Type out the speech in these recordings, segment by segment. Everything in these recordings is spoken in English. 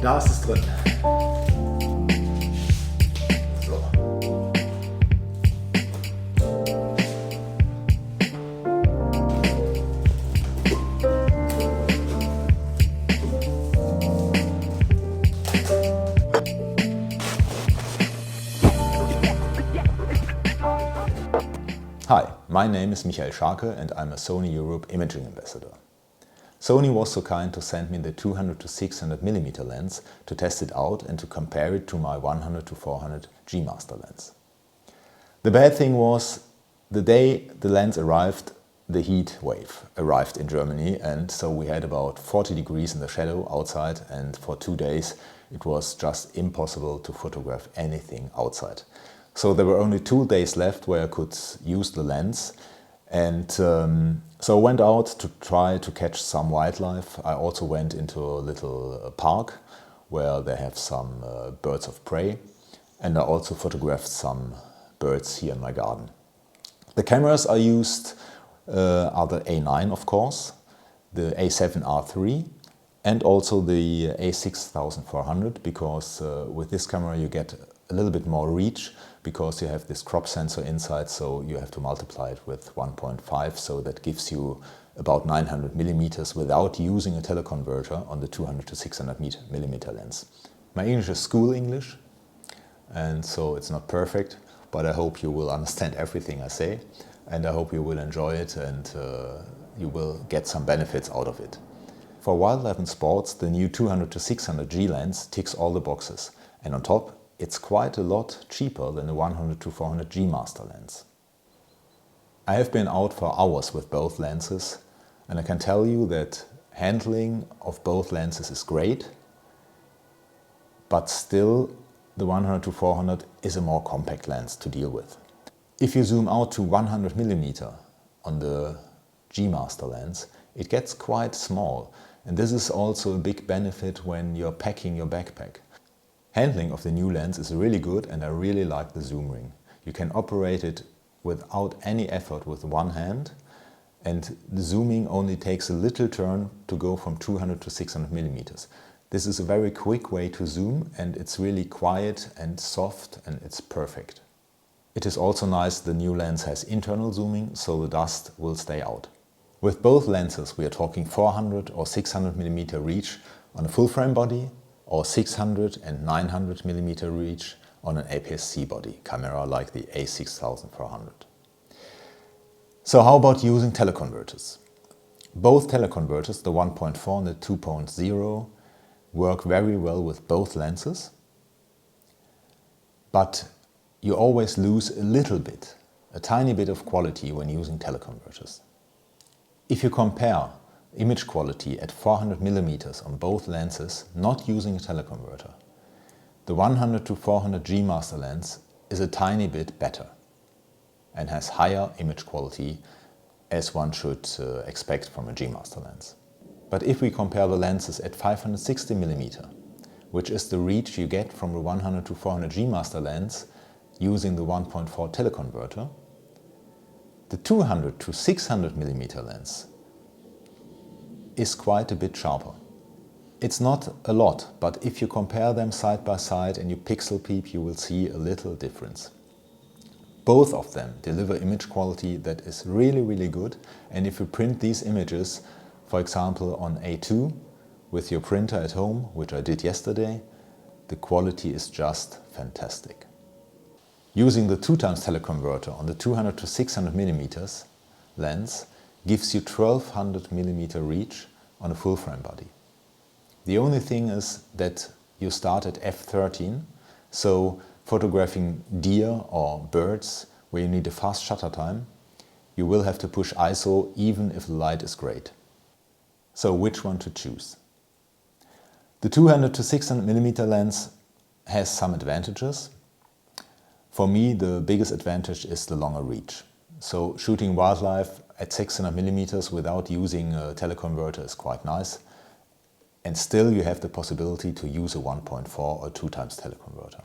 Da ist es drin. So. Hi, my name is Schaake and I'm a Sony Europe imaging ambassador. Sony was so kind to send me the 200 to 600 mm lens to test it out and to compare it to my 100 to 400 G Master lens. The bad thing was, the day the lens arrived, the heat wave arrived in Germany, and so we had about 40 degrees in the shadow outside, and for 2 days it was just impossible to photograph anything outside. So there were only 2 days left where I could use the lens, and so I went out to try to catch some wildlife. I also went into a little park where they have some birds of prey, and I also photographed some birds here in my garden. The cameras I used are the A9, of course, the A7R3, and also the A6400, because with this camera you get a little bit more reach, because you have this crop sensor inside, so you have to multiply it with 1.5, so that gives you about 900 millimeters without using a teleconverter on the 200 to 600 millimeter lens. My English is school English, and so it's not perfect, but I hope you will understand everything I say, and I hope you will enjoy it, and you will get some benefits out of it. For wildlife and sports, the new 200 to 600 G lens ticks all the boxes, and on top, it's quite a lot cheaper than the 100 to 400 G Master lens. I have been out for hours with both lenses, and I can tell you that handling of both lenses is great, but still the 100 to 400 is a more compact lens to deal with. If you zoom out to 100 millimeter on the G Master lens, it gets quite small, and this is also a big benefit when you're packing your backpack. Handling of the new lens is really good, and I really like the zoom ring. You can operate it without any effort with one hand, and the zooming only takes a little turn to go from 200 to 600 millimeters. This is a very quick way to zoom, and it's really quiet and soft, and it's perfect. It is also nice the new lens has internal zooming, so the dust will stay out. With both lenses we are talking 400 or 600 millimeter reach on a full frame body, or 600 and 900 millimeter reach on an APS-C body camera like the A6400. So how about using teleconverters? Both teleconverters, the 1.4 and the 2.0, work very well with both lenses, but you always lose a little bit, a tiny bit of quality when using teleconverters. If you compare image quality at 400 millimeters on both lenses, not using a teleconverter, the 100 to 400 G Master lens is a tiny bit better and has higher image quality, as one should expect from a G Master lens. But if we compare the lenses at 560 millimeter, which is the reach you get from the 100 to 400 G Master lens using the 1.4 teleconverter, the 200 to 600 millimeter lens is quite a bit sharper. It's not a lot, but if you compare them side by side and you pixel peep, you will see a little difference. Both of them deliver image quality that is really good, and if you print these images, for example on A2 with your printer at home, which I did yesterday, the quality is just fantastic. Using the 2x teleconverter on the 200 to 600 millimeters lens gives you 1200 millimeter reach on a full frame body. The only thing is that you start at f13, so photographing deer or birds where you need a fast shutter time, you will have to push ISO even if the light is great. So which one to choose? The 200 to 600 millimeter lens has some advantages. For me, the biggest advantage is the longer reach. So shooting wildlife at 600 millimeters without using a teleconverter is quite nice. And still you have the possibility to use a 1.4 or 2x teleconverter.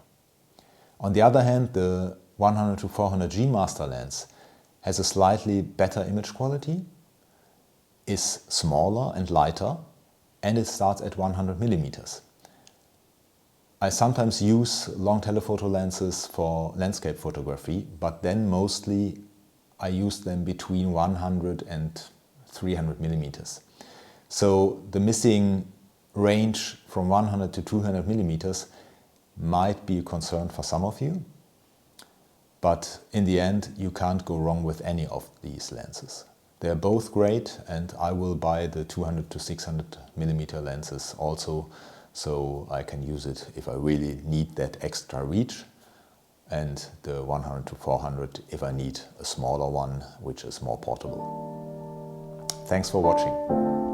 On the other hand, the 100 to 400 G Master lens has a slightly better image quality, is smaller and lighter, and it starts at 100 millimeters. I sometimes use long telephoto lenses for landscape photography, but then mostly I use them between 100 and 300 millimeters. So the missing range from 100 to 200 millimeters might be a concern for some of you, but in the end you can't go wrong with any of these lenses. They're both great, and I will buy the 200 to 600 millimeter lenses also, so I can use it if I really need that extra reach, and the 100 to 400 if I need a smaller one which is more portable. Thanks for watching.